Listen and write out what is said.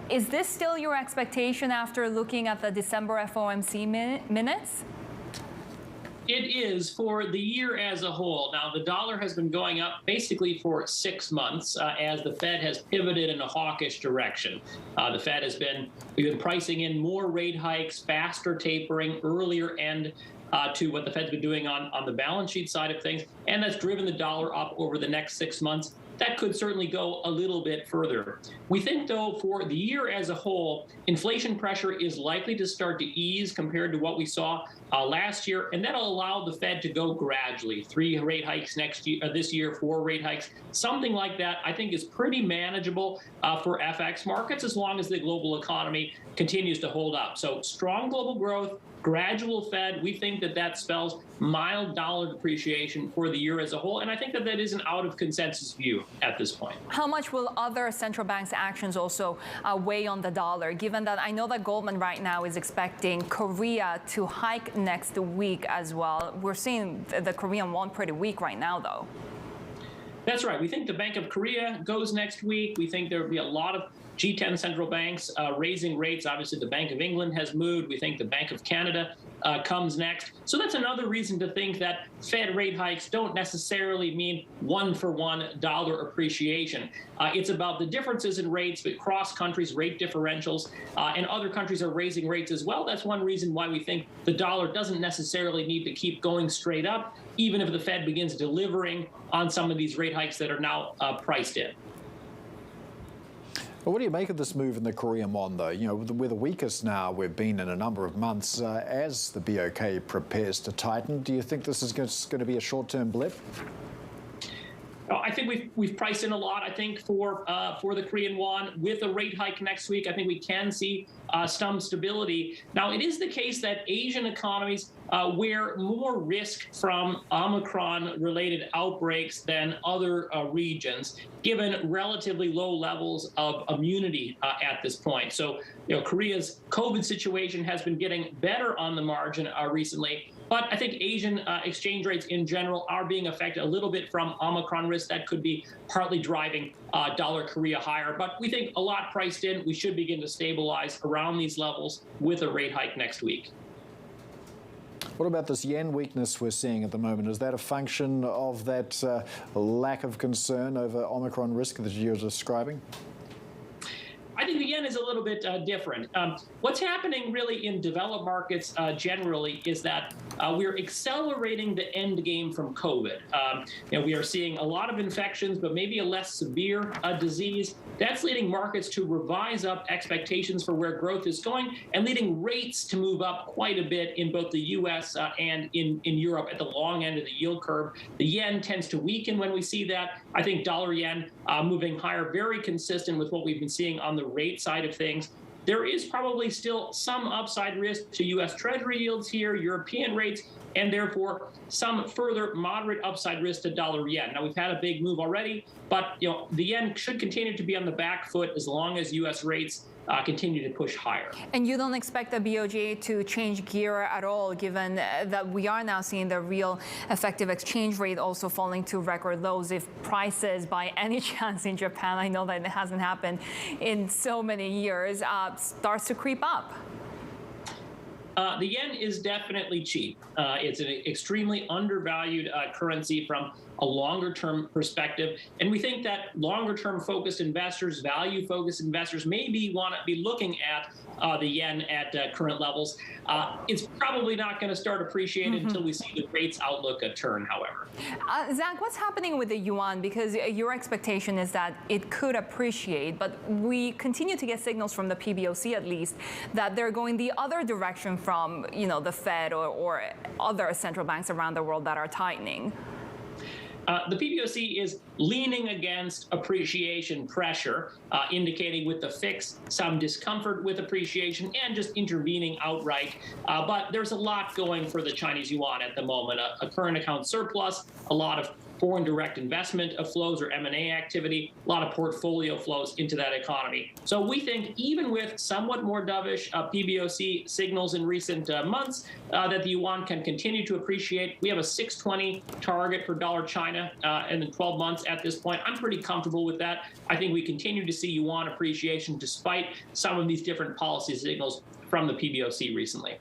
Is this still your expectation after looking at the December FOMC minutes? It is for the year as a whole. Now, the dollar has been going up basically for 6 months as the Fed has pivoted in a hawkish direction. We've been pricing in more rate hikes, faster tapering, earlier end to what the Fed's been doing on the balance sheet side of things, and that's driven the dollar up over the next 6 months. That could certainly go a little bit further. We think, though, for the year as a whole, inflation pressure is likely to start to ease compared to what we saw last year, and that'll allow the Fed to go gradually. 3 rate hikes this year, 4 rate hikes, something like that. I think is pretty manageable for FX markets as long as the global economy continues to hold up. So strong global growth, gradual Fed. We think that spells mild dollar depreciation for the year as a whole, and I think that is an out of consensus view at this point. How much will other central banks' actions also weigh on the dollar, given that I know that Goldman right now is expecting Korea to hike next week as well? We're seeing the Korean won pretty weak right now, though. That's right. We think the Bank of Korea goes next week. We think there will be a lot of G10 central banks raising rates. Obviously, the Bank of England has moved. We think the Bank of Canada comes next. So that's another reason to think that Fed rate hikes don't necessarily mean one-for-one dollar appreciation. It's about the differences in rates across countries, rate differentials, and other countries are raising rates as well. That's one reason why we think the dollar doesn't necessarily need to keep going straight up, even if the Fed begins delivering on some of these rate hikes that are now priced in. Well, what do you make of this move in the Korean won, though? You know, we're the weakest now we've been in a number of months as the BOK prepares to tighten. Do you think this is going to be a short-term blip? I think we've priced in a lot. I think for the Korean won with a rate hike next week, I think we can see some stability. Now, it is the case that Asian economies wear more risk from Omicron-related outbreaks than other regions, given relatively low levels of immunity at this point. So, Korea's COVID situation has been getting better on the margin recently. But I think Asian exchange rates in general are being affected a little bit from Omicron risk. That could be partly driving dollar Korea higher. But we think a lot priced in. We should begin to stabilize around these levels with a rate hike next week. What about this yen weakness we're seeing at the moment? Is that a function of that lack of concern over Omicron risk that you're describing? I think the yen is a little bit different. What's happening really in developed markets generally is that we're accelerating the end game from COVID. We are seeing a lot of infections, but maybe a less severe disease. That's leading markets to revise up expectations for where growth is going and leading rates to move up quite a bit in both the U.S. And in Europe at the long end of the yield curve. The yen tends to weaken when we see that. I think dollar yen moving higher, very consistent with what we've been seeing on the rate side of things. There is probably still some upside risk to U.S. Treasury yields here, European rates, and therefore some further moderate upside risk to dollar yen. Now, we've had a big move already, but the yen should continue to be on the back foot as long as U.S. rates continue to push higher. And you don't expect the BOJ to change gear at all, given that we are now seeing the real effective exchange rate also falling to record lows. If prices, by any chance in Japan, I know that it hasn't happened in so many years, starts to creep up? The yen is definitely cheap. It's an extremely undervalued currency from a longer-term perspective. And we think that longer-term focused investors, value-focused investors, maybe want to be looking at the yen at current levels. It's probably not going to start appreciating until we see the rates outlook turn, however. Zach, what's happening with the yuan? Because your expectation is that it could appreciate, but we continue to get signals from the PBOC, at least, that they're going the other direction from, the Fed or other central banks around the world that are tightening. The PBOC is leaning against appreciation pressure, indicating with the fix some discomfort with appreciation and just intervening outright. But there's a lot going for the Chinese yuan at the moment, a current account surplus, a lot of foreign direct investment flows or M&A activity, a lot of portfolio flows into that economy. So we think even with somewhat more dovish PBOC signals in recent months, that the yuan can continue to appreciate. We have a 620 target for dollar China in the 12 months at this point. I'm pretty comfortable with that. I think we continue to see yuan appreciation despite some of these different policy signals from the PBOC recently.